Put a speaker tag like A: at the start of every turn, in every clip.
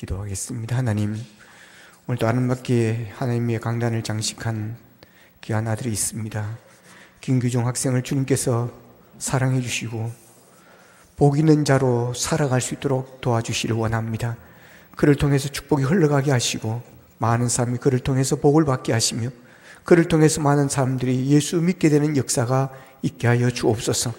A: 기도하겠습니다. 하나님, 오늘도 아름답게 하나님의 강단을 장식한 귀한 아들이 있습니다. 김규종 학생을 주님께서 사랑해 주시고 복 있는 자로 살아갈 수 있도록 도와주시를 원합니다. 그를 통해서 축복이 흘러가게 하시고 많은 사람이 그를 통해서 복을 받게 하시며 그를 통해서 많은 사람들이 예수 믿게 되는 역사가 있게 하여 주옵소서.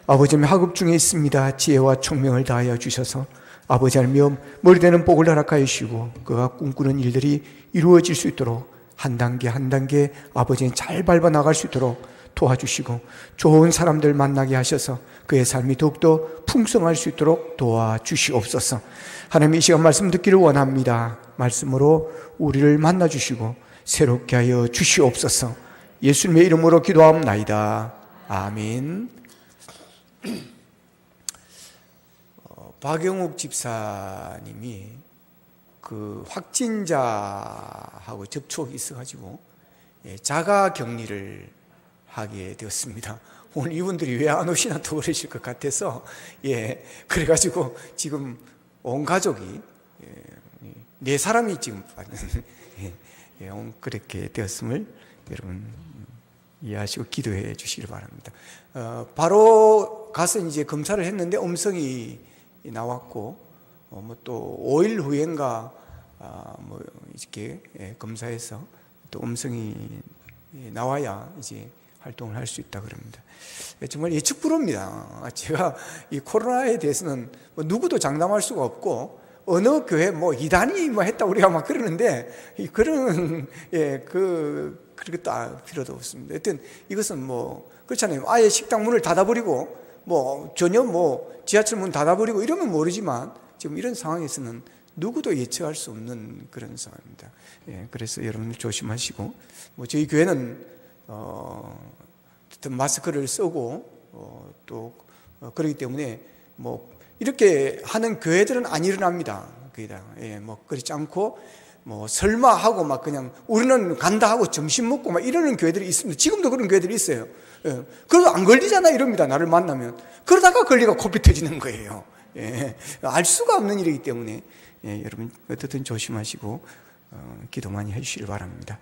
A: 아버지, 학업 중에 있습니다. 지혜와 총명을 다하여 주셔서 아버지 하나님 머리되는 복을 허락하여 주시고 그가 꿈꾸는 일들이 이루어질 수 있도록 한 단계 한 단계 아버지는 잘 밟아 나갈 수 있도록 도와주시고 좋은 사람들 만나게 하셔서 그의 삶이 더욱더 풍성할 수 있도록 도와주시옵소서. 하나님, 이 시간 말씀 듣기를 원합니다. 말씀으로 우리를 만나주시고 새롭게 하여 주시옵소서. 예수님의 이름으로 기도하옵나이다. 아멘. 박영욱 집사님이 그 확진자하고 접촉이 있어가지고 자가 격리를 하게 되었습니다. 오늘 이분들이 왜 안 오시나 또 그러실 것 같아서 그래가지고 지금 온 가족이 네 사람이 지금 그렇게 되었음을 여러분 이해하시고 기도해 주시길 바랍니다. 바로 가서 이제 검사를 했는데 음성이 나왔고 또 5일 후인가 이렇게 검사해서 또 음성이 나와야 이제 활동을 할 수 있다 그럽니다. 정말 예측 불허입니다. 제가 이 코로나에 대해서는 누구도 장담할 수가 없고 어느 교회 이단이 했다 우리가 막 그러는데 그런 그렇게 필요도 없습니다. 하여튼 이것은 그렇잖아요. 아예 식당 문을 닫아버리고 전혀 지하철 문 닫아버리고 이러면 모르지만 지금 이런 상황에서는 누구도 예측할 수 없는 그런 상황입니다. 그래서 여러분들 조심하시고 저희 교회는 마스크를 쓰고 또 그렇기 때문에 이렇게 하는 교회들은 안 일어납니다. 그렇지 않고 설마 하고 그냥 우리는 간다 하고 점심 먹고 이러는 교회들이 있습니다. 지금도 그런 교회들이 있어요. 그래도 안 걸리잖아 이럽니다. 나를 만나면. 그러다가 걸리가 코피 터지는 거예요. 알 수가 없는 일이기 때문에 여러분 어떻든 조심하시고 기도 많이 해주시길 바랍니다.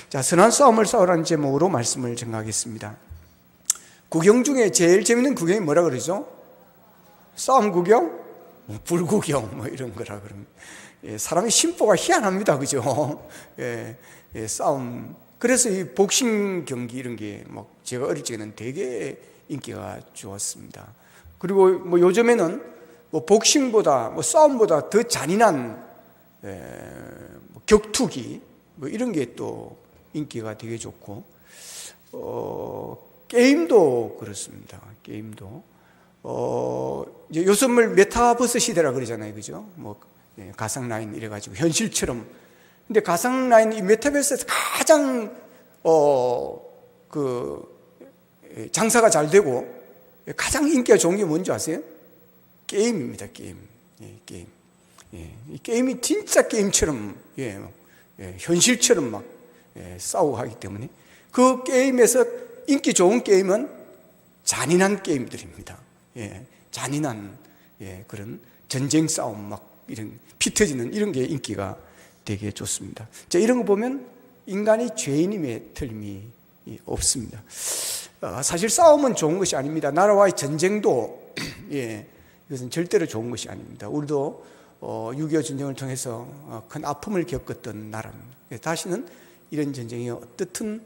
A: 자, 선한 싸움을 싸우라는 제목으로 말씀을 전하겠습니다. 구경 중에 제일 재밌는 구경이 뭐라 그러죠? 싸움 구경? 불구경 이런 거라 그럽니다. 사람의 심보가 희한합니다. 그죠? 싸움. 그래서 이 복싱 경기 이런 게 제가 어릴 적에는 되게 인기가 좋았습니다. 그리고 요즘에는 복싱보다 싸움보다 더 잔인한 격투기 이런 게 또 인기가 되게 좋고 게임도 그렇습니다. 게임도 이제 요즘을 메타버스 시대라 그러잖아요. 그죠? 가상라인 이래가지고 현실처럼. 근데 가상라인 이 메타버스에서 가장 장사가 잘 되고 가장 인기가 좋은 게 뭔지 아세요? 게임입니다. 게임. 게임. 이 게임이 진짜 게임처럼 현실처럼 싸우고 하기 때문에 그 게임에서 인기 좋은 게임은 잔인한 게임들입니다. 잔인한 그런 전쟁 싸움 이런 피 터지는 이런 게 인기가 되게 좋습니다. 자, 이런 거 보면 인간이 죄인임에 틀림이 없습니다. 사실 싸움은 좋은 것이 아닙니다. 나라와의 전쟁도 이것은 절대로 좋은 것이 아닙니다. 우리도 6.25 전쟁을 통해서 큰 아픔을 겪었던 나라입니다. 다시는 이런 전쟁이 어떻든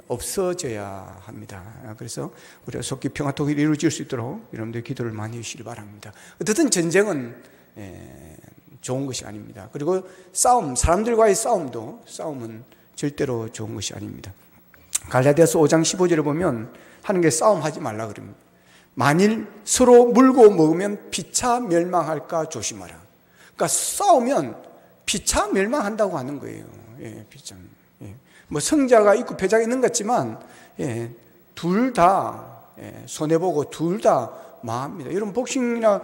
A: 없어져야 합니다. 그래서 우리가 속기 평화 통일이 이루어질 수 있도록 여러분들 기도를 많이 해주시기 바랍니다. 어떻든 전쟁은 좋은 것이 아닙니다. 그리고 사람들과의 싸움은 절대로 좋은 것이 아닙니다. 갈라디아서 5장 15절에 보면 하나님께 싸움하지 말라 그럽니다. 만일 서로 물고 먹으면 피차 멸망할까 조심하라. 그러니까 싸우면 피차 멸망한다고 하는 거예요. 피차. 성자가 있고 패자가 있는 것 같지만 둘 다 손해보고 둘 다 망합니다. 여러분 복싱이나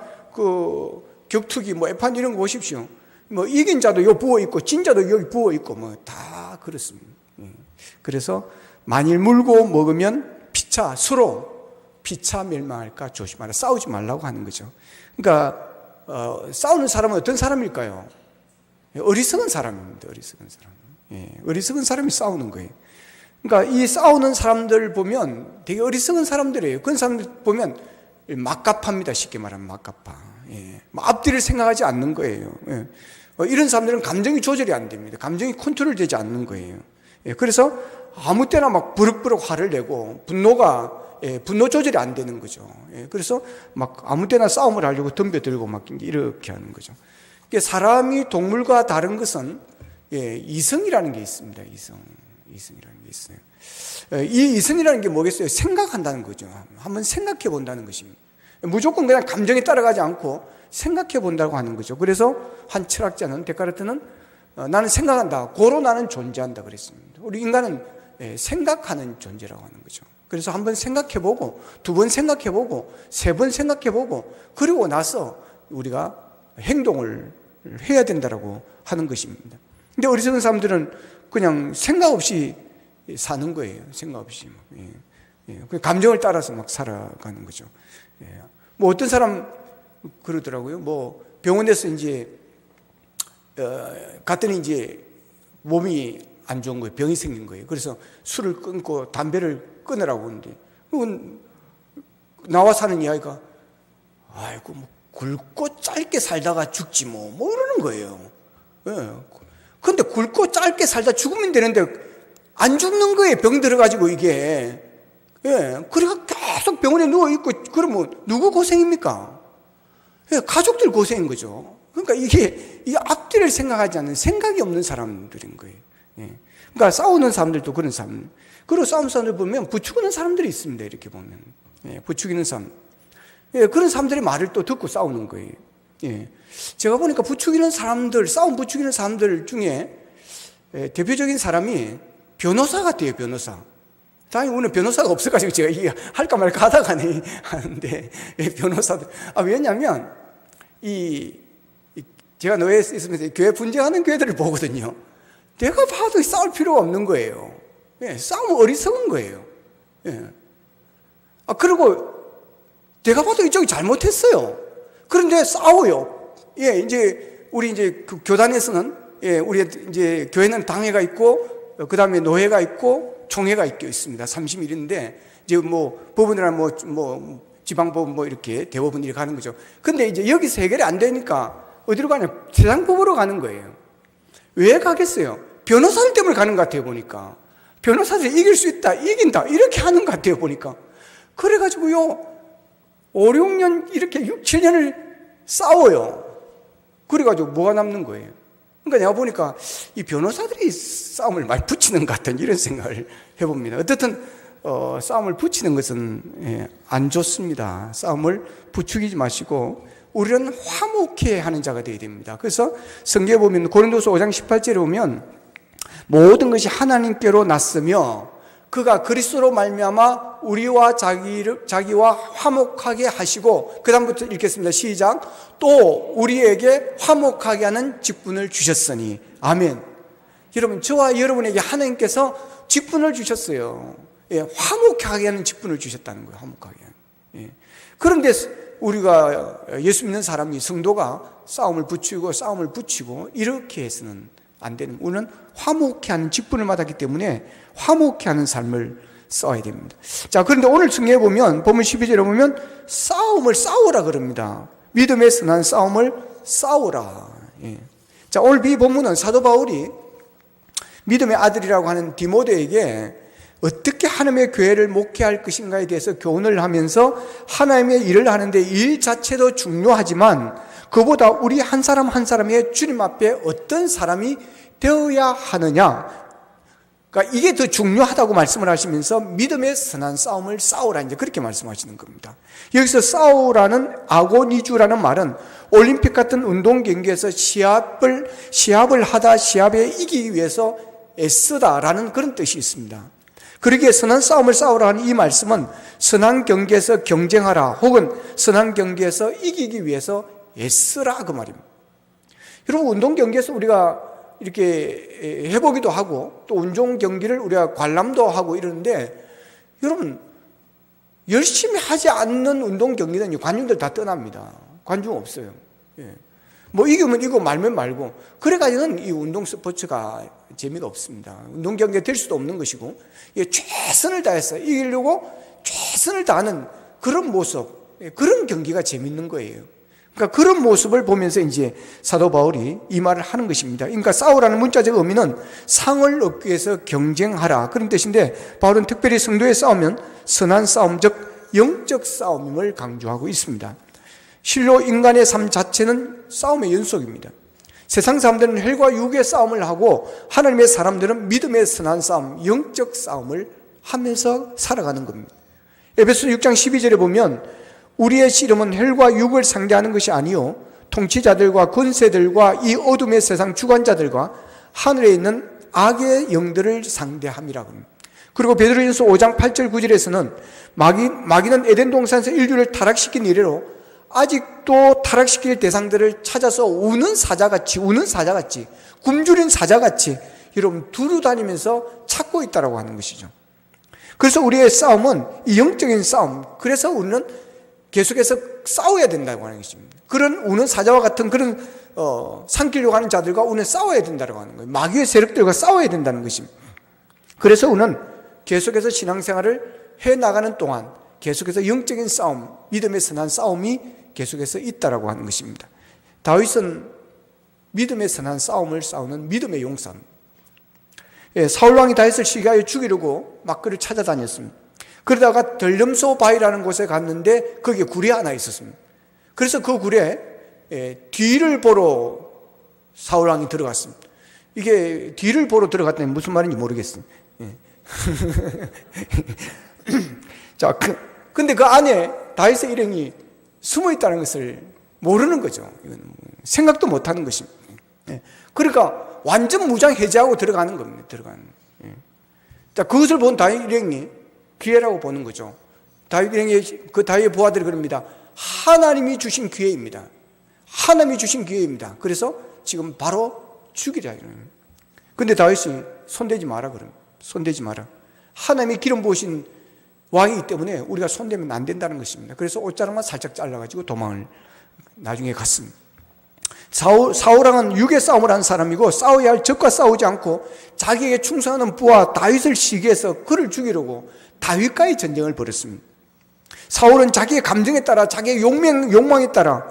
A: 격투기 F1 이런 거 보십시오. 이긴 자도 여기 부어있고 진 자도 여기 부어있고 다 그렇습니다. 그래서 만일 물고 먹으면 서로 피차 멸망할까 조심하라. 싸우지 말라고 하는 거죠. 그러니까 싸우는 사람은 어떤 사람일까요? 어리석은 사람입니다. 어리석은 사람. 어리석은 사람이 싸우는 거예요. 그러니까 이 싸우는 사람들 보면 되게 어리석은 사람들이에요. 그런 사람들 보면 막갑합니다. 쉽게 말하면 막갑하. 앞뒤를 생각하지 않는 거예요. 이런 사람들은 감정이 조절이 안 됩니다. 감정이 컨트롤되지 않는 거예요. 그래서 아무 때나 막 부럭부럭 화를 내고 분노 조절이 안 되는 거죠. 그래서 막 아무 때나 싸움을 하려고 덤벼들고 막 이렇게 하는 거죠. 사람이 동물과 다른 것은 이성이라는 게 있습니다. 이성이라는 게 있어요. 이 이성이라는 게 뭐겠어요? 생각한다는 거죠. 한번 생각해 본다는 것입니다. 무조건 그냥 감정에 따라가지 않고 생각해 본다고 하는 거죠. 그래서 한 철학자는 데카르트는 나는 생각한다. 고로 나는 존재한다 그랬습니다. 우리 인간은 생각하는 존재라고 하는 거죠. 그래서 한번 생각해 보고, 두 번 생각해 보고, 세 번 생각해 보고, 그리고 나서 우리가 행동을 해야 된다라고 하는 것입니다. 근데 어리석은 사람들은 그냥 생각 없이 사는 거예요. 생각 없이. 감정을 따라서 막 살아가는 거죠. 뭐 어떤 사람 그러더라고요. 뭐 병원에서 이제 갔더니 이제 몸이 안 좋은 거예요. 병이 생긴 거예요. 그래서 술을 끊고 담배를 끊으라고 하는데 나와 사는 이야기가 아이고 뭐 굵고 짧게 살다가 죽지 뭐 이러는 거예요. 그런데 굵고 짧게 살다 죽으면 되는데 안 죽는 거예요. 병 들어가지고 이게. 그래가 계속 병원에 누워있고 그러면 누구 고생입니까? 가족들 고생인 거죠. 그러니까 이 앞뒤를 생각하지 않는 생각이 없는 사람들인 거예요. 그러니까 싸우는 사람들도 그런 사람. 그리고 싸우는 사람들 보면 부추기는 사람들이 있습니다. 이렇게 보면. 부추기는 사람. 그런 사람들의 말을 또 듣고 싸우는 거예요. 제가 보니까 싸움 부추기는 사람들 중에 대표적인 사람이 변호사 같아요, 변호사. 다행히 오늘 변호사가 없어가지고 제가 이게 할까 말까 하다가 하는데, 변호사들. 왜냐면, 제가 노예에 있으면서 교회 분쟁하는 교회들을 보거든요. 내가 봐도 싸울 필요가 없는 거예요. 싸우면 어리석은 거예요. 그리고 내가 봐도 이쪽이 잘못했어요. 그런데 싸워요. 우리 그 교단에서는, 우리 이제 교회는 당회가 있고, 그 다음에 노회가 있고, 총회가 있습니다. 30일인데, 이제 뭐, 법원이나 지방법원 이렇게 대법원 이렇게 가는 거죠. 근데 이제 여기서 해결이 안 되니까, 어디로 가냐? 세상법으로 가는 거예요. 왜 가겠어요? 변호사들 때문에 가는 것 같아요, 보니까. 변호사들이 이길 수 있다, 이긴다, 이렇게 하는 것 같아요, 보니까. 그래가지고요, 5, 6년, 이렇게 6, 7년을 싸워요. 그래가지고 뭐가 남는 거예요? 그러니까 내가 보니까 이 변호사들이 싸움을 많이 붙이는 것 같은 이런 생각을 해봅니다. 어떻든 싸움을 붙이는 것은 안 좋습니다. 싸움을 부추기지 마시고 우리는 화목해 하는 자가 되어야 됩니다. 그래서 성경에 보면 고린도서 5장 18절에 보면 모든 것이 하나님께로 났으며 그가 그리스도로 말미암아 우리와 자기와 화목하게 하시고, 그 다음부터 읽겠습니다. 시작. 또 우리에게 화목하게 하는 직분을 주셨으니. 아멘. 여러분, 저와 여러분에게 하나님께서 직분을 주셨어요. 화목하게 하는 직분을 주셨다는 거예요. 화목하게. 그런데 우리가 예수 믿는 사람이, 성도가 싸움을 붙이고 이렇게 해서는 안 되는, 우리는 화목해 하는 직분을 받았기 때문에 화목해 하는 삶을 써야 됩니다. 자, 그런데 오늘 성경에 보면, 본문 12절에 보면 싸움을 싸우라 그럽니다. 믿음의 선한 싸움을 싸우라. 자, 오늘 이 본문은 사도 바울이 믿음의 아들이라고 하는 디모데에게 어떻게 하나님의 교회를 목회할 것인가에 대해서 교훈을 하면서 하나님의 일을 하는데 일 자체도 중요하지만 그보다 우리 한 사람 한 사람의 주님 앞에 어떤 사람이 되어야 하느냐, 그러니까 이게 더 중요하다고 말씀을 하시면서 믿음의 선한 싸움을 싸우라, 이제 그렇게 말씀하시는 겁니다. 여기서 싸우라는 아고니주라는 말은 올림픽 같은 운동 경기에서 시합을 하다 시합에 이기기 위해서 애쓰다라는 그런 뜻이 있습니다. 그러기에 선한 싸움을 싸우라 하는 이 말씀은 선한 경기에서 경쟁하라, 혹은 선한 경기에서 이기기 위해서 애쓰라, 그 말입니다. 여러분, 운동 경기에서 우리가 이렇게 해보기도 하고 또 운동 경기를 우리가 관람도 하고 이러는데, 여러분, 열심히 하지 않는 운동 경기는 관중들 다 떠납니다. 관중 없어요. 뭐 이기면 이기고 말면 말고, 그래가지고는 이 운동 스포츠가 재미가 없습니다. 운동 경기가 될 수도 없는 것이고, 최선을 다해서 이기려고 최선을 다하는 그런 모습, 그런 경기가 재밌는 거예요. 그러니까 그런 모습을 보면서 이제 사도 바울이 이 말을 하는 것입니다. 그러니까 싸우라는 문자적 의미는 상을 얻기 위해서 경쟁하라, 그런 뜻인데, 바울은 특별히 성도의 싸움은 선한 싸움, 즉 영적 싸움임을 강조하고 있습니다. 실로 인간의 삶 자체는 싸움의 연속입니다. 세상 사람들은 혈과 육의 싸움을 하고, 하나님의 사람들은 믿음의 선한 싸움, 영적 싸움을 하면서 살아가는 겁니다. 에베소 6장 12절에 보면 우리의 씨름은 혈과 육을 상대하는 것이 아니요 통치자들과 권세들과 이 어둠의 세상 주관자들과 하늘에 있는 악의 영들을 상대함이라고 합니다. 그리고 베드로전서 5장 8절 9절에서는 마귀는 에덴 동산에서 인류를 타락시킨 이래로 아직도 타락시킬 대상들을 찾아서 우는 사자같이 굶주린 사자같이 여러분 두루다니면서 찾고 있다고 하는 것이죠. 그래서 우리의 싸움은 이 영적인 싸움, 그래서 우리는 계속해서 싸워야 된다고 하는 것입니다. 그런 우는 사자와 같은 그런 삼키려고 하는 자들과 우리는 싸워야 된다고 하는 거예요. 마귀의 세력들과 싸워야 된다는 것입니다. 그래서 우리는 계속해서 신앙생활을 해나가는 동안 계속해서 영적인 싸움, 믿음의 선한 싸움이 계속해서 있다고 하는 것입니다. 다윗은 믿음의 선한 싸움을 싸우는 믿음의 용사입니다. 사울왕이 다윗을 시기하여 죽이려고 막 그를 찾아다녔습니다. 그러다가 덜렴소 바위라는 곳에 갔는데 거기에 굴이 하나 있었습니다. 그래서 그 굴에 뒤를 보러 사울왕이 들어갔습니다. 이게 뒤를 보러 들어갔다니 무슨 말인지 모르겠어요. 자, 근데 그 안에 다윗의 일행이 숨어 있다는 것을 모르는 거죠. 이건 생각도 못 하는 것입니다. 그러니까 완전 무장 해제하고 들어가는 겁니다. 자, 그것을 본 다윗 일행이 기회라고 보는 거죠. 다윗 일행이 그 다윗의 부하들이 그럽니다. 하나님이 주신 기회입니다. 하나님이 주신 기회입니다. 그래서 지금 바로 죽이자. 근데 다윗이 손대지 마라 그럽니다. 손대지 마라. 하나님이 기름 부으신 왕이기 때문에 우리가 손대면 안 된다는 것입니다. 그래서 옷자락만 살짝 잘라가지고 도망을 나중에 갔습니다. 사울왕은 육의 싸움을 한 사람이고 싸워야 할 적과 싸우지 않고 자기에게 충성하는 부하 다윗을 시기해서 그를 죽이려고 다윗과의 전쟁을 벌였습니다. 사울은 자기의 감정에 따라 자기의 욕망에 따라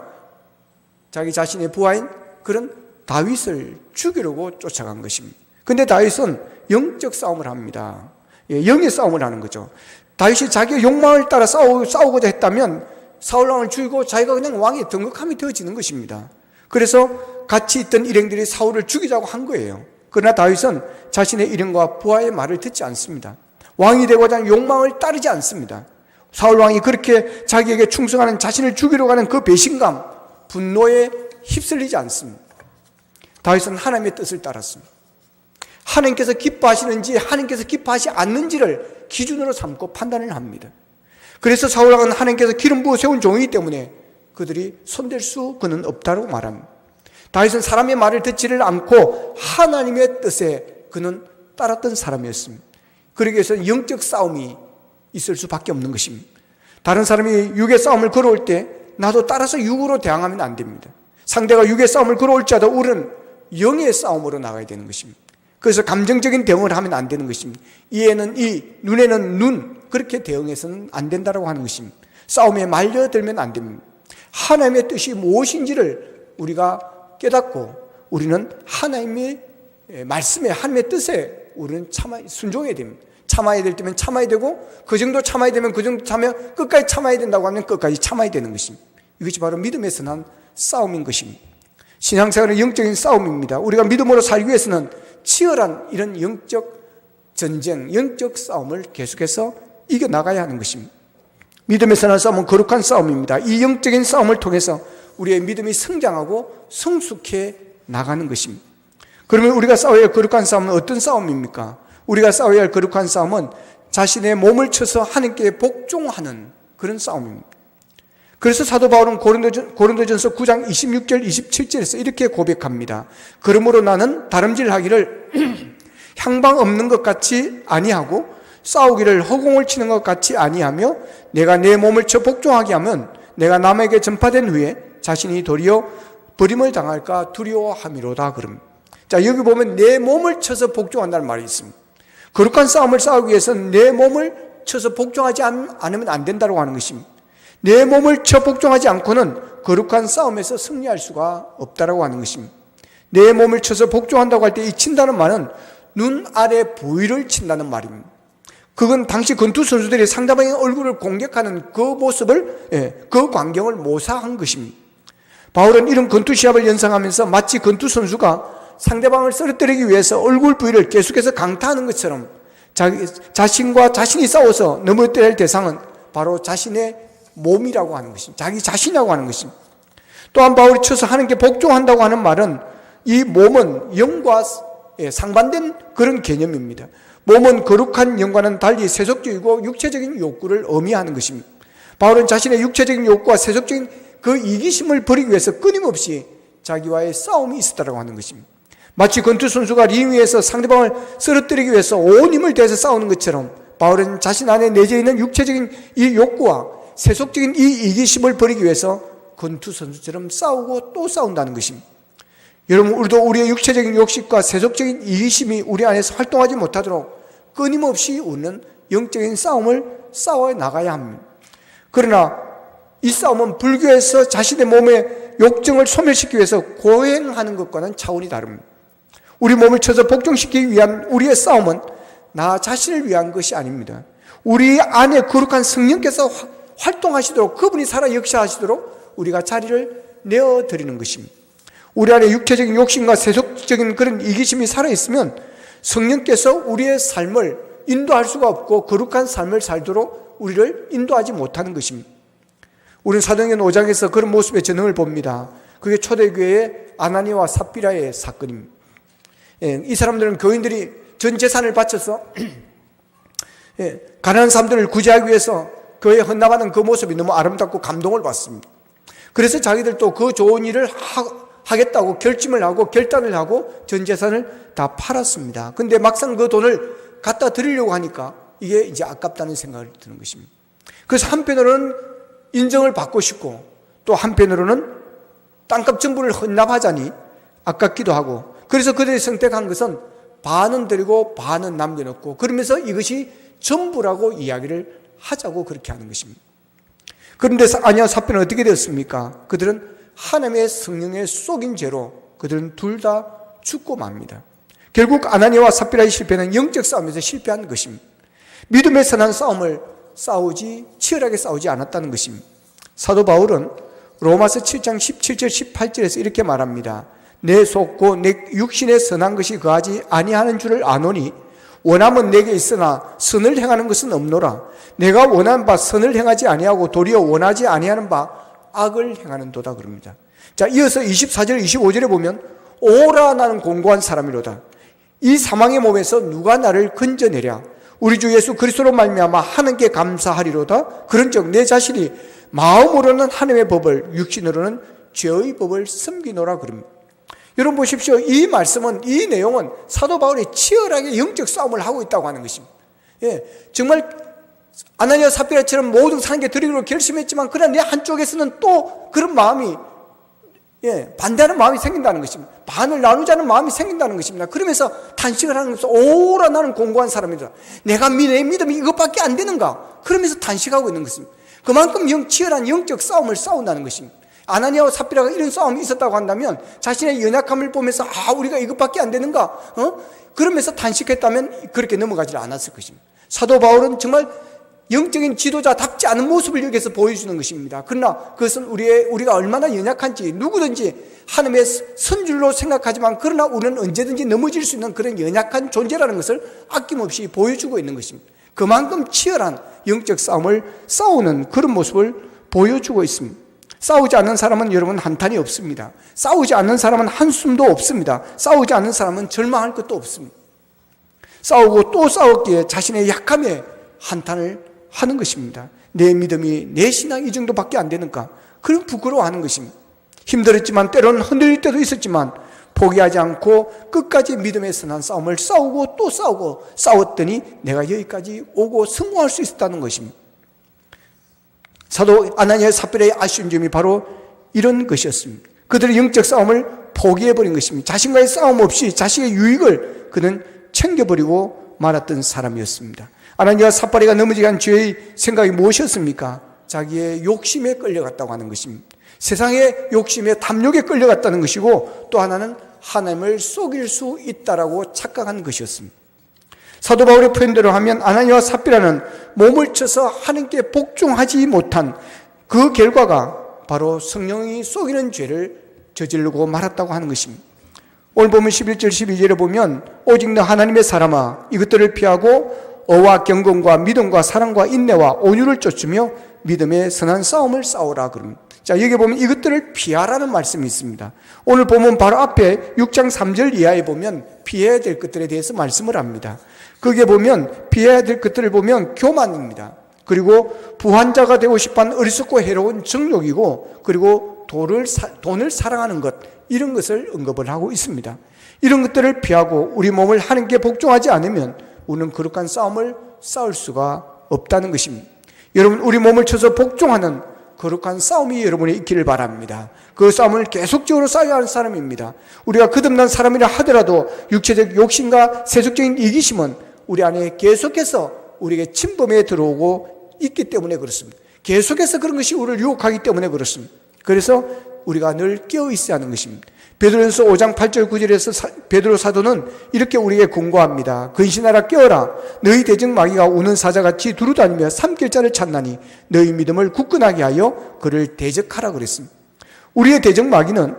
A: 자기 자신의 부하인 그런 다윗을 죽이려고 쫓아간 것입니다. 그런데 다윗은 영적 싸움을 합니다. 영의 싸움을 하는 거죠. 다윗이 자기의 욕망을 따라 싸우고자 했다면 사울왕을 죽이고 자기가 그냥 왕의 등극함이 되어지는 것입니다. 그래서 같이 있던 일행들이 사울을 죽이자고 한 거예요. 그러나 다윗은 자신의 일행과 부하의 말을 듣지 않습니다. 왕이 되고자 하는 욕망을 따르지 않습니다. 사울왕이 그렇게 자기에게 충성하는 자신을 죽이려고 하는 그 배신감, 분노에 휩쓸리지 않습니다. 다윗은 하나님의 뜻을 따랐습니다. 하나님께서 기뻐하시는지 하나님께서 기뻐하지 않는지를 기준으로 삼고 판단을 합니다. 그래서 사울왕은 하나님께서 기름 부어 세운 종이기 때문에 그들이 손댈 수는 없다고 말합니다. 다윗은 사람의 말을 듣지를 않고 하나님의 뜻에 그는 따랐던 사람이었습니다. 그러기 위해서는 영적 싸움이 있을 수밖에 없는 것입니다. 다른 사람이 육의 싸움을 걸어올 때 나도 따라서 육으로 대항하면 안 됩니다. 상대가 육의 싸움을 걸어올지라도 우리는 영의 싸움으로 나가야 되는 것입니다. 그래서 감정적인 대응을 하면 안 되는 것입니다. 이에는 이, 눈에는 눈, 그렇게 대응해서는 안 된다고 하는 것입니다. 싸움에 말려들면 안 됩니다. 하나님의 뜻이 무엇인지를 우리가 깨닫고 우리는 하나님의 말씀에, 하나님의 뜻에 우리는 순종해야 됩니다. 참아야 될 때면 참아야 되고 그 정도 참아야 되면 그 정도 참아야 끝까지 참아야 된다고 하면 끝까지 참아야 되는 것입니다. 이것이 바로 믿음에 선한 싸움인 것입니다. 신앙생활은 영적인 싸움입니다. 우리가 믿음으로 살기 위해서는 치열한 이런 영적 전쟁, 영적 싸움을 계속해서 이겨나가야 하는 것입니다. 믿음에 선한 싸움은 거룩한 싸움입니다. 이 영적인 싸움을 통해서 우리의 믿음이 성장하고 성숙해 나가는 것입니다. 그러면 우리가 싸워야 할 거룩한 싸움은 어떤 싸움입니까? 우리가 싸워야 할 거룩한 싸움은 자신의 몸을 쳐서 하나님께 복종하는 그런 싸움입니다. 그래서 사도 바울은 고린도전서 9장 26절 27절에서 이렇게 고백합니다. 그러므로 나는 다름질하기를 향방 없는 것 같이 아니하고 싸우기를 허공을 치는 것 같이 아니하며 내가 내 몸을 쳐 복종하게 하면 내가 남에게 전파된 후에 자신이 도리어 버림을 당할까 두려워함이로다 그럽니다. 자, 여기 보면 내 몸을 쳐서 복종한다는 말이 있습니다. 거룩한 싸움을 싸우기 위해서는 내 몸을 쳐서 복종하지 않으면 안 된다고 하는 것입니다. 내 몸을 쳐 복종하지 않고는 거룩한 싸움에서 승리할 수가 없다라고 하는 것입니다. 내 몸을 쳐서 복종한다고 할 때 이 친다는 말은 눈 아래 부위를 친다는 말입니다. 그건 당시 권투 선수들이 상대방의 얼굴을 공격하는 그 모습을, 그 광경을 모사한 것입니다. 바울은 이런 권투 시합을 연상하면서 마치 권투 선수가 상대방을 쓰러뜨리기 위해서 얼굴 부위를 계속해서 강타하는 것처럼 자신과 자신이 싸워서 넘어뜨릴 대상은 바로 자신의 몸이라고 하는 것입니다. 자기 자신이라고 하는 것입니다. 또한 바울이 쳐서 하나님께 복종한다고 하는 말은 이 몸은 영과 상반된 그런 개념입니다. 몸은 거룩한 영과는 달리 세속적이고 육체적인 욕구를 의미하는 것입니다. 바울은 자신의 육체적인 욕구와 세속적인 그 이기심을 버리기 위해서 끊임없이 자기와의 싸움이 있었다고 하는 것입니다. 마치 권투 선수가 링 위에서 상대방을 쓰러뜨리기 위해서 온 힘을 다해서 싸우는 것처럼 바울은 자신 안에 내재 있는 육체적인 이 욕구와 세속적인 이 이기심을 버리기 위해서 권투 선수처럼 싸우고 또 싸운다는 것입니다. 여러분, 우리도 우리의 육체적인 욕심과 세속적인 이기심이 우리 안에서 활동하지 못하도록 끊임없이 우리는 영적인 싸움을 싸워 나가야 합니다. 그러나 이 싸움은 불교에서 자신의 몸의 욕정을 소멸시키기 위해서 고행하는 것과는 차원이 다릅니다. 우리 몸을 쳐서 복종시키기 위한 우리의 싸움은 나 자신을 위한 것이 아닙니다. 우리 안에 거룩한 성령께서 활동하시도록, 그분이 살아 역사하시도록 우리가 자리를 내어드리는 것입니다. 우리 안에 육체적인 욕심과 세속적인 그런 이기심이 살아있으면 성령께서 우리의 삶을 인도할 수가 없고 거룩한 삶을 살도록 우리를 인도하지 못하는 것입니다. 우리는 사도행전 5장에서 그런 모습의 전형을 봅니다. 그게 초대교회의 아나니아와 삽비라의 사건입니다. 이 사람들은 교인들이 전 재산을 바쳐서 가난한 사람들을 구제하기 위해서 교회에 헌납하는 그 모습이 너무 아름답고 감동을 받습니다. 그래서 자기들도 그 좋은 일을 하겠다고 결심을 하고 결단을 하고 전 재산을 다 팔았습니다. 근데 막상 그 돈을 갖다 드리려고 하니까 이게 이제 아깝다는 생각을 드는 것입니다. 그래서 한편으로는 인정을 받고 싶고 또 한편으로는 땅값 전부를 헌납하자니 아깝기도 하고, 그래서 그들이 선택한 것은 반은 드리고 반은 남겨놓고 그러면서 이것이 전부라고 이야기를 하자고 그렇게 하는 것입니다. 그런데 아니야 삽비는 어떻게 되었습니까? 그들은 하나님의 성령에 속인 죄로 그들은 둘 다 죽고 맙니다. 결국 아나니아와 삽비라의 실패는 영적 싸움에서 실패한 것입니다. 믿음의 선한 싸움을 치열하게 싸우지 않았다는 것입니다. 사도 바울은 로마서 7장 17절 18절에서 이렇게 말합니다. 내 속고 내 육신에 선한 것이 거하지 아니하는 줄을 아노니 원함은 내게 있으나 선을 행하는 것은 없노라. 내가 원하는 바 선을 행하지 아니하고 도리어 원하지 아니하는 바 악을 행하는도다 그럽니다. 자, 이어서 24절 25절에 보면 오라 나는 공고한 사람이로다. 이 사망의 몸에서 누가 나를 건져내랴. 우리 주 예수 그리스도로 말미암아 하나님께 감사하리로다. 그런즉 내 자신이 마음으로는 하나님의 법을 육신으로는 죄의 법을 섬기노라 그럽니다. 여러분 보십시오. 이 말씀은, 이 내용은 사도 바울이 치열하게 영적 싸움을 하고 있다고 하는 것입니다. 정말 아나니아 삽비라처럼 모든 사람에게 드리기로 결심했지만 그러나 내 한쪽에서는 또 그런 마음이 반대하는 마음이 생긴다는 것입니다. 반을 나누자는 마음이 생긴다는 것입니다. 그러면서 탄식을 하는 것은 오라 나는 공고한 사람이다. 내 믿음이 이것밖에 안 되는가? 그러면서 탄식하고 있는 것입니다. 그만큼 치열한 영적 싸움을 싸운다는 것입니다. 아나니아와 삽비라가 이런 싸움이 있었다고 한다면 자신의 연약함을 보면서 우리가 이것밖에 안 되는가? 그러면서 탄식했다면 그렇게 넘어가지 않았을 것입니다. 사도 바울은 정말 영적인 지도자답지 않은 모습을 여기서 보여주는 것입니다. 그러나 그것은 우리가 얼마나 연약한지 누구든지 하나님의 선줄로 생각하지만 그러나 우리는 언제든지 넘어질 수 있는 그런 연약한 존재라는 것을 아낌없이 보여주고 있는 것입니다. 그만큼 치열한 영적 싸움을 싸우는 그런 모습을 보여주고 있습니다. 싸우지 않는 사람은 여러분 한탄이 없습니다. 싸우지 않는 사람은 한숨도 없습니다. 싸우지 않는 사람은 절망할 것도 없습니다. 싸우고 또 싸웠기에 자신의 약함에 한탄을 하는 것입니다. 내 믿음이, 내 신앙이 이 정도밖에 안 되는가? 그런 부끄러워하는 것입니다. 힘들었지만 때로는 흔들릴 때도 있었지만 포기하지 않고 끝까지 믿음의 선한 싸움을 싸우고 또 싸우고 싸웠더니 내가 여기까지 오고 성공할 수 있었다는 것입니다. 사도 아나니아 삽비라의 아쉬운 점이 바로 이런 것이었습니다. 그들의 영적 싸움을 포기해버린 것입니다. 자신과의 싸움 없이 자신의 유익을 그는 챙겨버리고 말았던 사람이었습니다. 아나니아와 삽바리가 넘어지게 한 죄의 생각이 무엇이었습니까? 자기의 욕심에 끌려갔다고 하는 것입니다. 세상의 욕심에 탐욕에 끌려갔다는 것이고, 또 하나는 하나님을 속일 수 있다라고 착각한 것이었습니다. 사도 바울의 표현대로 하면 아나니아와 삽비라는 몸을 쳐서 하나님께 복종하지 못한 그 결과가 바로 성령이 속이는 죄를 저지르고 말았다고 하는 것입니다. 오늘 보면 11절 12절에 보면 오직 너 하나님의 사람아 이것들을 피하고 어와 경건과 믿음과 사랑과 인내와 온유를 쫓으며 믿음의 선한 싸움을 싸우라 그럽니다. 자, 여기 보면 이것들을 피하라는 말씀이 있습니다. 오늘 보면 바로 앞에 6장 3절 이하에 보면 피해야 될 것들에 대해서 말씀을 합니다. 거기에 보면 피해야 될 것들을 보면 교만입니다. 그리고 부한자가 되고 싶어하는 어리석고 해로운 정욕이고, 그리고 돈을 사랑하는 것, 이런 것을 언급을 하고 있습니다. 이런 것들을 피하고 우리 몸을 하나님께 복종하지 않으면 우리는 거룩한 싸움을 싸울 수가 없다는 것입니다. 여러분, 우리 몸을 쳐서 복종하는 거룩한 싸움이 여러분이 있기를 바랍니다. 그 싸움을 계속적으로 싸워야 하는 사람입니다. 우리가 거듭난 사람이라 하더라도 육체적 욕심과 세속적인 이기심은 우리 안에 계속해서 우리에게 침범해 들어오고 있기 때문에 그렇습니다. 계속해서 그런 것이 우리를 유혹하기 때문에 그렇습니다. 그래서 우리가 늘 깨어 있어야 하는 것입니다. 베드로전서 5장 8절 9절에서 베드로 사도는 이렇게 우리에게 권고합니다. 근신하라 깨어라. 너희 대적 마귀가 우는 사자같이 두루다니며 삼킬 자를 찾나니 너희 믿음을 굳건하게 하여 그를 대적하라 그랬습니다. 우리의 대적 마귀는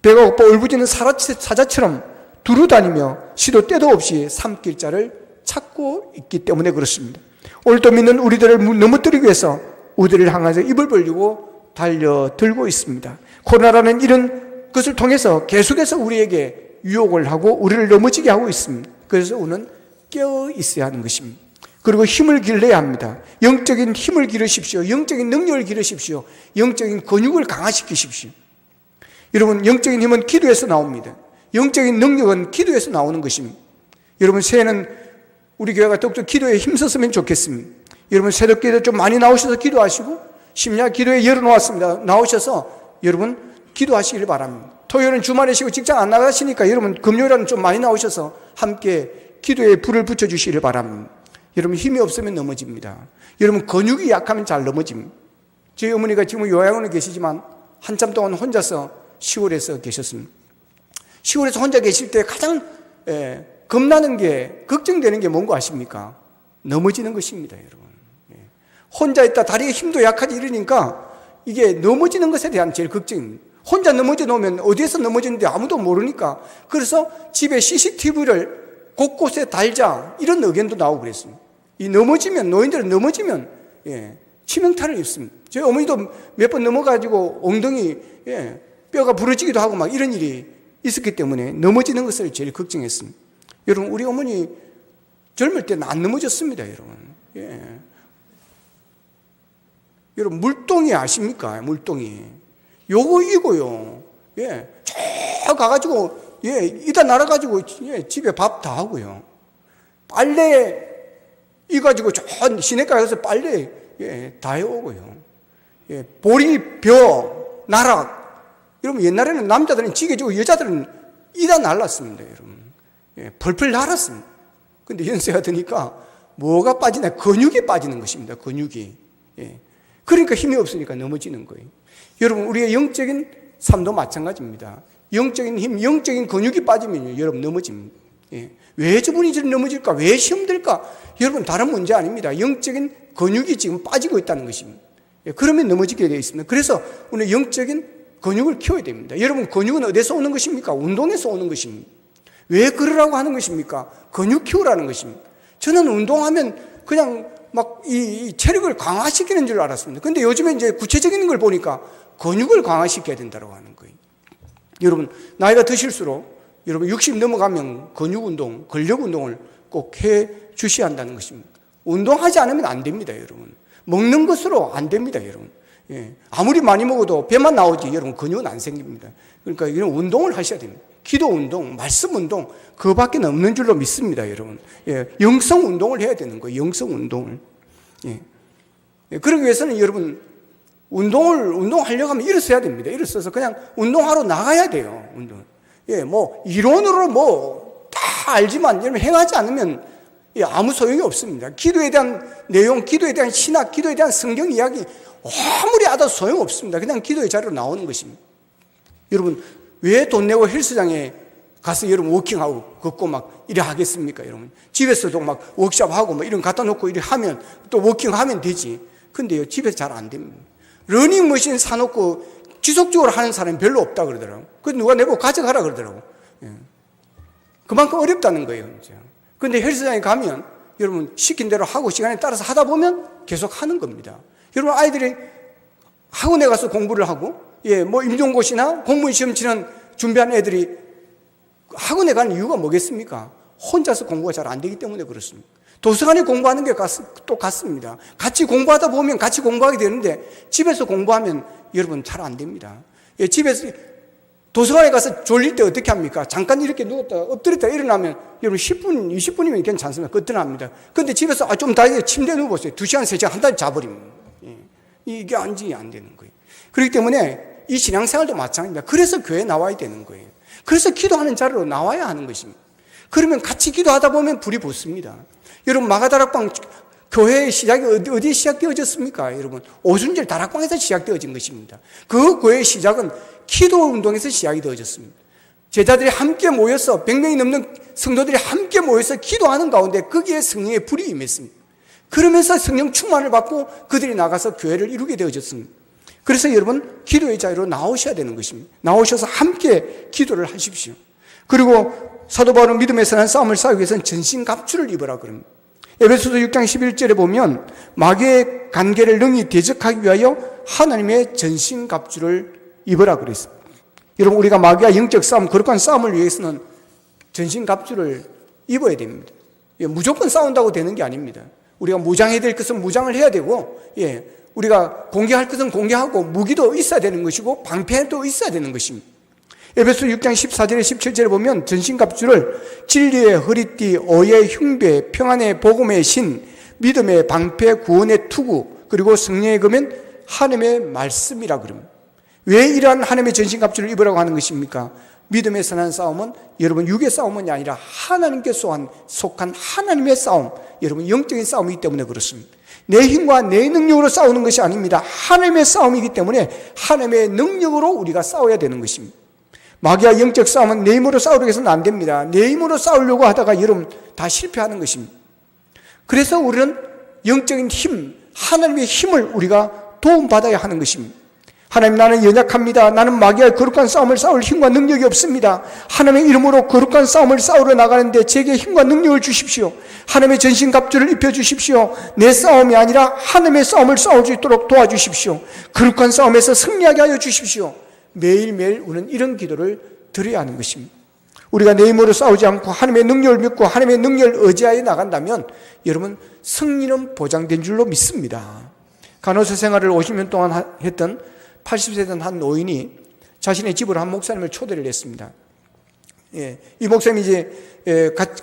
A: 배가 고파 울부짖는 사자처럼 두루다니며 시도 때도 없이 삼킬 자를 찾고 있기 때문에 그렇습니다. 오늘도 믿는 우리들을 넘어뜨리기 위해서 우리를 향해서 입을 벌리고 달려들고 있습니다. 코로나라는 이런 그것을 통해서 계속해서 우리에게 유혹을 하고 우리를 넘어지게 하고 있습니다. 그래서 우리는 깨어 있어야 하는 것입니다. 그리고 힘을 길러야 합니다. 영적인 힘을 기르십시오. 영적인 능력을 기르십시오. 영적인 근육을 강화시키십시오. 여러분, 영적인 힘은 기도에서 나옵니다. 영적인 능력은 기도에서 나오는 것입니다. 여러분, 새해는 우리 교회가 더욱더 기도에 힘썼으면 좋겠습니다. 여러분, 새벽기도 좀 많이 나오셔서 기도하시고, 심야 기도에 열어놓았습니다. 나오셔서 여러분 기도하시길 바랍니다. 토요일은 주말에 쉬고 직장 안 나가시니까 여러분 금요일은 좀 많이 나오셔서 함께 기도에 불을 붙여주시길 바랍니다. 여러분, 힘이 없으면 넘어집니다. 여러분, 근육이 약하면 잘 넘어집니다. 저희 어머니가 지금 요양원에 계시지만 한참 동안 혼자서 시골에서 계셨습니다. 시골에서 혼자 계실 때 가장 겁나는 게, 걱정되는 게 뭔가 아십니까? 넘어지는 것입니다, 여러분. 혼자 있다 다리에 힘도 약하지 이러니까 이게 넘어지는 것에 대한 제일 걱정입니다. 혼자 넘어져 놓으면 어디에서 넘어지는지 아무도 모르니까, 그래서 집에 CCTV를 곳곳에 달자 이런 의견도 나오고 그랬습니다. 이 넘어지면, 노인들은 넘어지면 치명타를 입습니다. 저희 어머니도 몇 번 넘어가지고 엉덩이 뼈가 부러지기도 하고 막 이런 일이 있었기 때문에 넘어지는 것을 제일 걱정했습니다. 여러분, 우리 어머니 젊을 때는 안 넘어졌습니다, 여러분. 여러분, 물동이 아십니까? 물동이. 요거 이고요. 저 가가지고, 이다 날아가지고, 집에 밥 다 하고요. 빨래, 이가지고 저 시내가에 가서 빨래, 다 해오고요. 보리, 벼, 나락. 여러분, 옛날에는 남자들은 지게지고 여자들은 이다 날랐습니다, 여러분. 펄펄 날았습니다. 근데 연세가 드니까 뭐가 빠지나? 근육이 빠지는 것입니다, 근육이. 그러니까 힘이 없으니까 넘어지는 거예요. 여러분, 우리의 영적인 삶도 마찬가지입니다. 영적인 힘, 영적인 근육이 빠지면 여러분 넘어집니다. 왜 저분이 저를 넘어질까? 왜 시험 들까? 여러분, 다른 문제 아닙니다. 영적인 근육이 지금 빠지고 있다는 것입니다. 그러면 넘어지게 되어 있습니다. 그래서 오늘 영적인 근육을 키워야 됩니다. 여러분, 근육은 어디서 오는 것입니까? 운동에서 오는 것입니다. 왜 그러라고 하는 것입니까? 근육 키우라는 것입니다. 저는 운동하면 그냥 막 이 체력을 강화시키는 줄 알았습니다. 근데 요즘에 이제 구체적인 걸 보니까 근육을 강화시켜야 된다고 하는 거예요. 여러분, 나이가 드실수록 여러분 60 넘어가면 근육 운동, 근력 운동을 꼭 해 주셔야 한다는 것입니다. 운동하지 않으면 안 됩니다, 여러분. 먹는 것으로 안 됩니다, 여러분. 아무리 많이 먹어도 배만 나오지 여러분 근육은 안 생깁니다. 그러니까 이런 운동을 하셔야 됩니다. 기도 운동, 말씀 운동, 그거밖에 없는 줄로 믿습니다, 여러분. 영성 운동을 해야 되는 거예요, 영성 운동을. 그러기 위해서는 여러분, 운동하려고 하면 일어서야 됩니다. 일어서서 그냥 운동하러 나가야 돼요. 뭐, 이론으로 뭐, 다 알지만, 여러분, 행하지 않으면, 아무 소용이 없습니다. 기도에 대한 내용, 기도에 대한 신학, 기도에 대한 성경 이야기, 아무리 알아도 소용없습니다. 그냥 기도의 자리로 나오는 것입니다. 여러분, 왜 돈 내고 헬스장에 가서 여러분 워킹하고 걷고 막 이래 하겠습니까, 여러분? 집에서도 막 워크숍하고 뭐 이런 갖다 놓고 이래 하면 또 워킹하면 되지. 근데요, 집에서 잘 안 됩니다. 러닝머신 사놓고 지속적으로 하는 사람이 별로 없다 그러더라고요. 그 누가 내보고 가져가라 그러더라고요. 그만큼 어렵다는 거예요, 이제. 근데 헬스장에 가면 여러분 시킨 대로 하고 시간에 따라서 하다 보면 계속 하는 겁니다. 여러분 아이들이 학원에 가서 공부를 하고 뭐 임용고시나 공무원 시험 치는 준비하는 애들이 학원에 가는 이유가 뭐겠습니까? 혼자서 공부가 잘 안 되기 때문에 그렇습니다. 도서관에 공부하는 게 똑같습니다. 같이 공부하다 보면 같이 공부하게 되는데 집에서 공부하면 여러분 잘 안 됩니다. 집에서 도서관에 가서 졸릴 때 어떻게 합니까? 잠깐 이렇게 누웠다가 엎드렸다가 일어나면 여러분 10분, 20분이면 괜찮습니다. 끄트납니다. 근데 집에서 좀 다 침대에 누워보세요. 2시간, 3시간 한 달에 자버립니다. 이게 안 되는 거예요. 그렇기 때문에 이 신앙생활도 마찬가지입니다. 그래서 교회에 나와야 되는 거예요. 그래서 기도하는 자리로 나와야 하는 것입니다. 그러면 같이 기도하다 보면 불이 붙습니다. 여러분 마가다락방 교회의 시작이 어디에 시작되어졌습니까? 여러분 오순절 다락방에서 시작되어진 것입니다. 그 교회의 시작은 기도 운동에서 시작이 되어졌습니다. 제자들이 함께 모여서 100명이 넘는 성도들이 함께 모여서 기도하는 가운데 거기에 성령의 불이 임했습니다. 그러면서 성령 충만을 받고 그들이 나가서 교회를 이루게 되어졌습니다. 그래서 여러분 기도의 자리로 나오셔야 되는 것입니다. 나오셔서 함께 기도를 하십시오. 그리고 사도 바울은 믿음의 선한 싸움을 싸우기 위해서는 전신갑주를 입으라 그럽니다. 에베소서 6장 11절에 보면 마귀의 관계를 능히 대적하기 위하여 하나님의 전신갑주를 입으라 그랬습니다. 여러분 우리가 마귀와 영적 싸움, 거룩한 싸움을 위해서는 전신갑주를 입어야 됩니다. 무조건 싸운다고 되는 게 아닙니다. 우리가 무장해야 될 것은 무장을 해야 되고 우리가 공개할 것은 공개하고 무기도 있어야 되는 것이고 방패도 있어야 되는 것입니다. 에베소 6장 14절에 17절에 보면 전신갑주를 진리의 허리띠, 의의 흉배, 평안의 복음의 신, 믿음의 방패, 구원의 투구, 그리고 성령의 금은 하나님의 말씀이라 그럽니다. 왜 이러한 하나님의 전신갑주를 입으라고 하는 것입니까? 믿음의 선한 싸움은 여러분 육의 싸움이 아니라 하나님께 속한 하나님의 싸움, 여러분 영적인 싸움이기 때문에 그렇습니다. 내 힘과 내 능력으로 싸우는 것이 아닙니다. 하나님의 싸움이기 때문에 하나님의 능력으로 우리가 싸워야 되는 것입니다. 마귀와 영적 싸움은 내 힘으로 싸우려고 해서는 안 됩니다. 내 힘으로 싸우려고 하다가 여러분 다 실패하는 것입니다. 그래서 우리는 영적인 힘, 하나님의 힘을 우리가 도움받아야 하는 것입니다. 하나님 나는 연약합니다. 나는 마귀와 거룩한 싸움을 싸울 힘과 능력이 없습니다. 하나님의 이름으로 거룩한 싸움을 싸우러 나가는데 제게 힘과 능력을 주십시오. 하나님의 전신갑주를 입혀주십시오. 내 싸움이 아니라 하나님의 싸움을 싸울 수 있도록 도와주십시오. 거룩한 싸움에서 승리하게 하여 주십시오. 매일매일 우리는 이런 기도를 드려야 하는 것입니다. 우리가 내 힘으로 싸우지 않고 하나님의 능력을 믿고 하나님의 능력을 의지하여 나간다면 여러분 승리는 보장된 줄로 믿습니다. 간호사 생활을 50년 동안 했던 80세 된 한 노인이 자신의 집으로 한 목사님을 초대를 했습니다. 이 목사님이 이제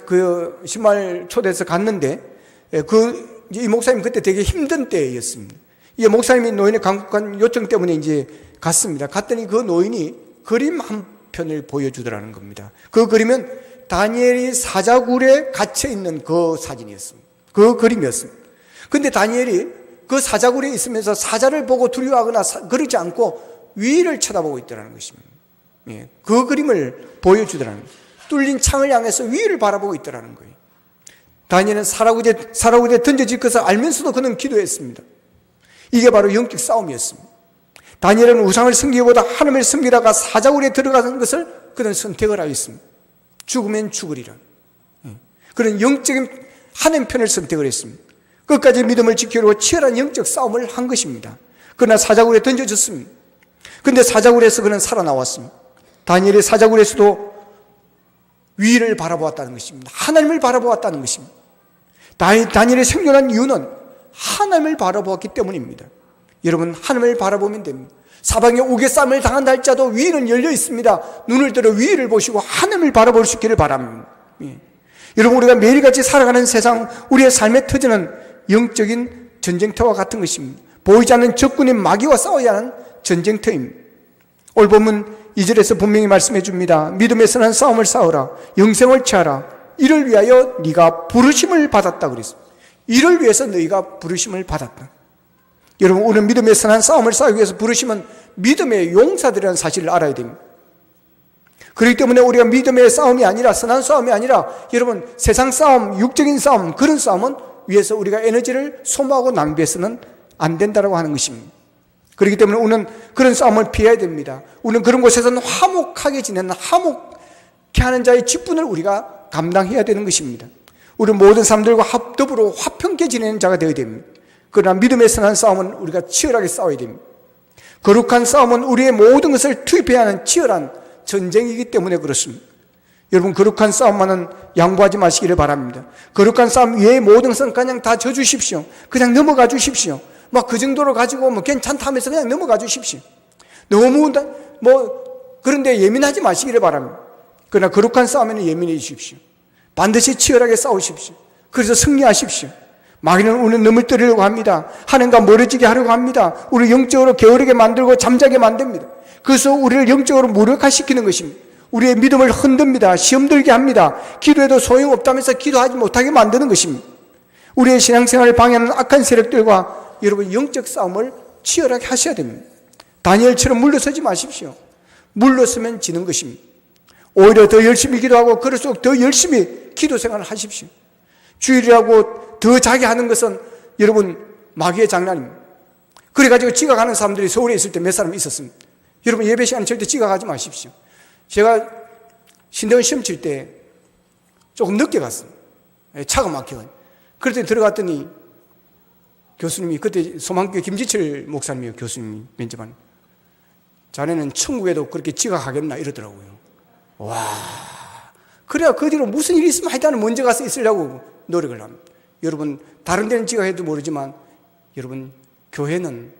A: 그 신발 초대해서 갔는데 이 목사님 그때 되게 힘든 때였습니다. 이 목사님이 노인의 간곡한 요청 때문에 이제 갔습니다. 갔더니 그 노인이 그림 한 편을 보여주더라는 겁니다. 그 그림은 다니엘이 사자굴에 갇혀 있는 그 사진이었습니다. 그 그림이었습니다. 근데 다니엘이 그 사자굴에 있으면서 사자를 보고 두려워하거나 그러지 않고 위를 쳐다보고 있더라는 것입니다. 그 그림을 보여주더라는 거예요. 뚫린 창을 향해서 위를 바라보고 있더라는 거예요. 다니엘은 사라구제 던져질 것을 알면서도 그는 기도했습니다. 이게 바로 영적 싸움이었습니다. 다니엘은 우상을 섬기기보다 하나님을 섬기다가 사자굴에 들어가는 것을 그는 선택을 하였습니다. 죽으면 죽으리라. 그는 영적인 하나님 편을 선택을 했습니다. 끝까지 믿음을 지키려고 치열한 영적 싸움을 한 것입니다. 그러나 사자굴에 던져졌습니다. 그런데 사자굴에서 그는 살아나왔습니다. 다니엘이 사자굴에서도 위를 바라보았다는 것입니다. 하나님을 바라보았다는 것입니다. 다니엘이 생존한 이유는 하나님을 바라보았기 때문입니다. 여러분 하나님을 바라보면 됩니다. 사방에 옥외싸움을 당한다 할지라도 위는 열려 있습니다. 눈을 들어 위를 보시고 하나님을 바라볼 수 있기를 바랍니다. 여러분 우리가 매일같이 살아가는 세상, 우리의 삶의 터전은 영적인 전쟁터와 같은 것입니다. 보이지 않는 적군인 마귀와 싸워야 하는 전쟁터입니다. 오늘 본문 2절에서 분명히 말씀해 줍니다. 믿음에 선한 싸움을 싸우라. 영생을 취하라. 이를 위하여 네가 부르심을 받았다 그랬습니다. 이를 위해서 너희가 부르심을 받았다. 여러분, 우리는 믿음에 선한 싸움을 싸우기 위해서 부르심은 믿음의 용사들이라는 사실을 알아야 됩니다. 그렇기 때문에 우리가 믿음의 싸움이 아니라, 선한 싸움이 아니라, 여러분, 세상 싸움, 육적인 싸움, 그런 싸움은 위해서 우리가 에너지를 소모하고 낭비해서는 안 된다고 하는 것입니다. 그렇기 때문에 우리는 그런 싸움을 피해야 됩니다. 우리는 그런 곳에서는 화목하게 지내는, 화목케 하는 자의 직분을 우리가 감당해야 되는 것입니다. 우리는 모든 사람들과 합더불어 화평케 지내는 자가 되어야 됩니다. 그러나 믿음의 선한 싸움은 우리가 치열하게 싸워야 됩니다. 거룩한 싸움은 우리의 모든 것을 투입해야 하는 치열한 전쟁이기 때문에 그렇습니다. 여러분, 거룩한 싸움만은 양보하지 마시기를 바랍니다. 거룩한 싸움 외의 모든 것은 그냥 다 져주십시오. 그냥 넘어가 주십시오. 막 그 정도로 가지고 뭐 괜찮다 하면서 그냥 넘어가 주십시오. 너무 그런데 예민하지 마시기를 바랍니다. 그러나 거룩한 싸움에는 예민해 주십시오. 반드시 치열하게 싸우십시오. 그래서 승리하십시오. 마귀는 우리를 넘어뜨리려고 합니다. 하나님과 멀어지게 하려고 합니다. 우리를 영적으로 게으르게 만들고 잠자게 만듭니다. 그래서 우리를 영적으로 무력화시키는 것입니다. 우리의 믿음을 흔듭니다. 시험 들게 합니다. 기도해도 소용없다면서 기도하지 못하게 만드는 것입니다. 우리의 신앙생활을 방해하는 악한 세력들과 여러분, 영적 싸움을 치열하게 하셔야 됩니다. 다니엘처럼 물러서지 마십시오. 물러서면 지는 것입니다. 오히려 더 열심히 기도하고 그럴수록 더 열심히 기도 생활을 하십시오. 주일이라고 더 자기 하는 것은 여러분, 마귀의 장난입니다. 그래가지고 지각하는 사람들이 서울에 있을 때 몇 사람 있었습니다. 여러분, 예배 시간에 절대 지각하지 마십시오. 제가 신대원 시험 칠 때 조금 늦게 갔습니다. 차가 막혀가지고. 그럴 때 들어갔더니 교수님이, 그때 소망교회 김지철 목사님이요, 교수님이 면접하는. 자네는 천국에도 그렇게 지각하겠나 이러더라고요. 와, 그래야 그 뒤로 무슨 일이 있으면 하여튼 먼저 가서 있으려고 노력을 합니다. 여러분, 다른 데는 지각해도 모르지만 여러분, 교회는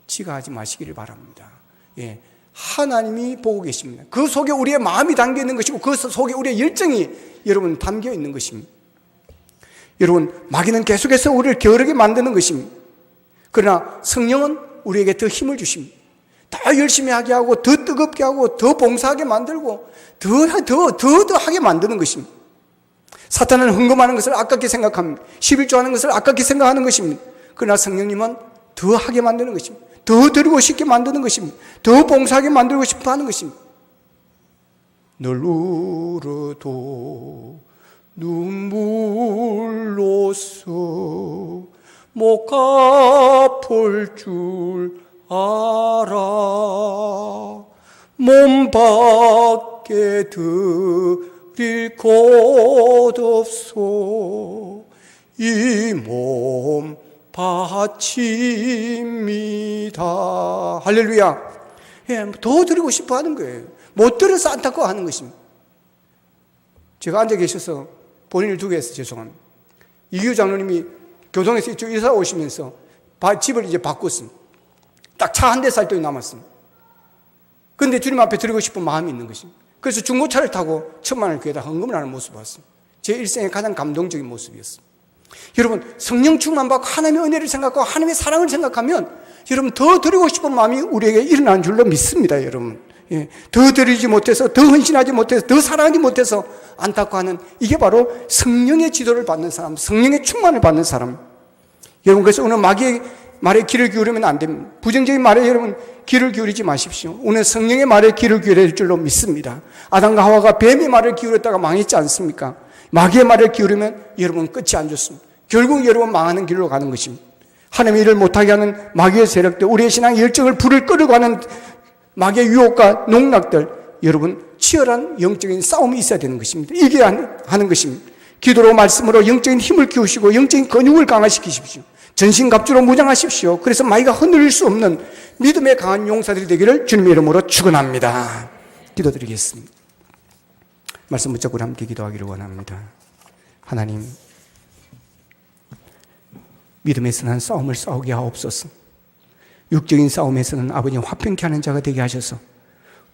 A: 지각하지 마시기를 바랍니다. 예, 하나님이 보고 계십니다. 그 속에 우리의 마음이 담겨 있는 것이고 그 속에 우리의 열정이 여러분 담겨 있는 것입니다. 여러분, 마귀는 계속해서 우리를 게으르게 만드는 것입니다. 그러나 성령은 우리에게 더 힘을 주십니다. 더 열심히 하게 하고 더 뜨겁게 하고 더 봉사하게 만들고 더 하게 만드는 것입니다. 사탄은 헌금하는 것을 아깝게 생각합니다. 11조 하는 것을 아깝게 생각하는 것입니다. 그러나 성령님은 더 하게 만드는 것입니다. 더 드리고 싶게 만드는 것입니다. 더 봉사하게 만들고 싶어 하는 것입니다. 널 울어도 눈물로써 못 갚을 줄 알아. 몸 밖에 드릴 곳 없소. 이 몸 바칩니다. 할렐루야. 예, 더 드리고 싶어 하는 거예요. 못 들어서 안타까워 하는 것입니다. 제가 앉아 계셔서 본인을 두게 해서 죄송합니다. 이규 장로님이 교동에서 이쪽 이사 오시면서 집을 이제 바꿨습니다. 딱 차 한 대 살 돈이 남았습니다. 그런데 주님 앞에 드리고 싶은 마음이 있는 것입니다. 그래서 중고차를 타고 1,000만 원을 교회에다 헌금을 하는 모습을 봤습니다. 제 일생의 가장 감동적인 모습이었습니다. 여러분, 성령 충만받고 하나님의 은혜를 생각하고 하나님의 사랑을 생각하면 여러분 더 드리고 싶은 마음이 우리에게 일어나는 줄로 믿습니다. 여러분, 예, 더 드리지 못해서, 더 헌신하지 못해서, 더 사랑하지 못해서 안타까워하는, 이게 바로 성령의 지도를 받는 사람, 성령의 충만을 받는 사람. 여러분, 그래서 오늘 마귀의 말에 귀를 기울이면 안 됩니다. 부정적인 말에 여러분 귀를 기울이지 마십시오. 오늘 성령의 말에 귀를 기울일 줄로 믿습니다. 아담과 하와가 뱀의 말을 기울였다가 망했지 않습니까? 마귀의 말을 기울이면 여러분 끝이 안 좋습니다. 결국 여러분 망하는 길로 가는 것입니다. 하나님의 일을 못하게 하는 마귀의 세력들, 우리의 신앙의 열정을 불을 끄려고 하는 마귀의 유혹과 농락들, 여러분 치열한 영적인 싸움이 있어야 되는 것입니다. 이겨야 하는 것입니다. 기도로 말씀으로 영적인 힘을 키우시고 영적인 근육을 강화시키십시오. 전신갑주로 무장하십시오. 그래서 마귀가 흔들릴 수 없는 믿음의 강한 용사들이 되기를 주님의 이름으로 축원합니다. 기도드리겠습니다. 말씀 붙잡고 함께 기도하기를 원합니다. 하나님, 믿음에서는 한 싸움을 싸우게 하옵소서. 육적인 싸움에서는 아버지 화평케 하는 자가 되게 하셔서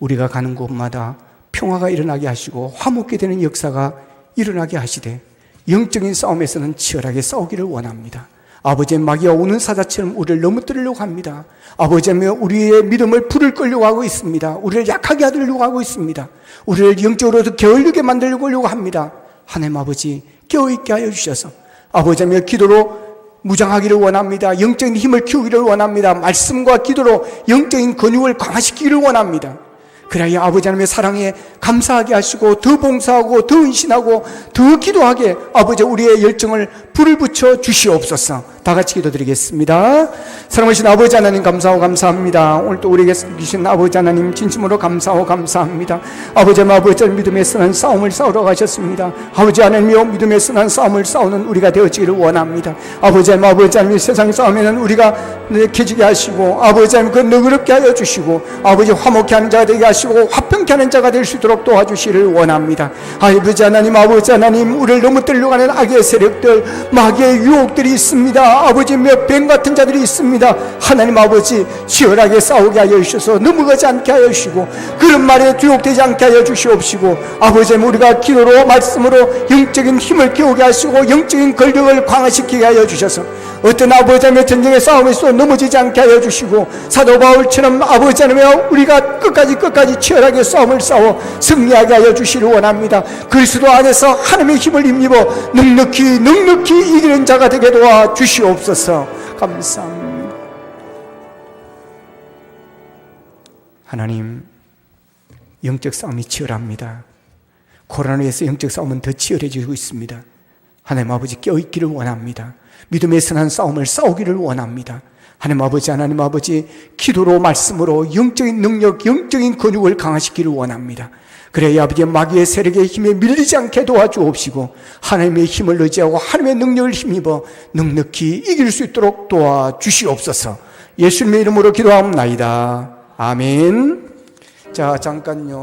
A: 우리가 가는 곳마다 평화가 일어나게 하시고 화목게 되는 역사가 일어나게 하시되 영적인 싸움에서는 치열하게 싸우기를 원합니다. 아버지의 마귀가 오는 사자처럼 우리를 넘어뜨리려고 합니다. 아버지는 우리의 믿음을 불을 끌려고 하고 있습니다. 우리를 약하게 하려고 하고 있습니다. 우리를 영적으로도 게을르게 만들려고 합니다. 하나님 아버지 깨어있게 하여 주셔서 아버지의 기도로 무장하기를 원합니다. 영적인 힘을 키우기를 원합니다. 말씀과 기도로 영적인 근육을 강화시키기를 원합니다. 그래야 아버지 하나님의 사랑에 감사하게 하시고 더 봉사하고 더 은신하고 더 기도하게 아버지 우리의 열정을 불을 붙여 주시옵소서. 다 같이 기도드리겠습니다. 사랑하신 아버지 하나님 감사하고 감사합니다. 오늘 또 우리에게 주신 아버지 하나님 진심으로 감사하고 감사합니다. 아버지 믿음의 선한 싸움을 싸우러 가셨습니다. 아버지 하나님이여 믿음의 선한 싸움을 싸우는 우리가 되어지기를 원합니다. 아버지 하나님 세상 싸움에는 우리가 내켜지게 하시고 아버지 하나님 그 너그럽게 하여 주시고 아버지 화목케 하는 자가 되게 하시고 화평케 하는 자가 될 수 있도록 도와주시기를 원합니다. 아버지 하나님 우리를 넘어뜨리려고 하는 악의 세력들 마귀의 유혹들이 있습니다. 아버지 몇 뱀 같은 자들이 있습니다. 하나님 아버지 치열하게 싸우게 하여 주셔서 넘어가지 않게 하여 주시고 그런 말에 유혹되지 않게 하여 주시옵시고 아버지 우리가 기도로 말씀으로 영적인 힘을 키우게 하시고 영적인 권력을 강화시키게 하여 주셔서 어떤 아버지 하나님의 전쟁의 싸움에서 넘어지지 않게 하여 주시고 사도 바울처럼 아버지 하나님의 우리가 끝까지 치열하게 싸움을 싸워 승리하게 하여 주시기를 원합니다. 그리스도 안에서 하나님의 힘을 힘입어 넉넉히 이기는 자가 되게 도와 주시옵소서. 감사합니다. 하나님 영적 싸움이 치열합니다. 코로나에서 영적 싸움은 더 치열해지고 있습니다. 하나님 아버지 깨어있기를 원합니다. 믿음의 선한 싸움을 싸우기를 원합니다. 하나님 아버지 기도로 말씀으로 영적인 능력 영적인 근육을 강화시키기를 원합니다. 그래야 아버지 마귀의 세력의 힘에 밀리지 않게 도와주옵시고 하나님의 힘을 의지하고 하나님의 능력을 힘입어 넉넉히 이길 수 있도록 도와주시옵소서. 예수님의 이름으로 기도하옵나이다. 아멘. 자 잠깐요.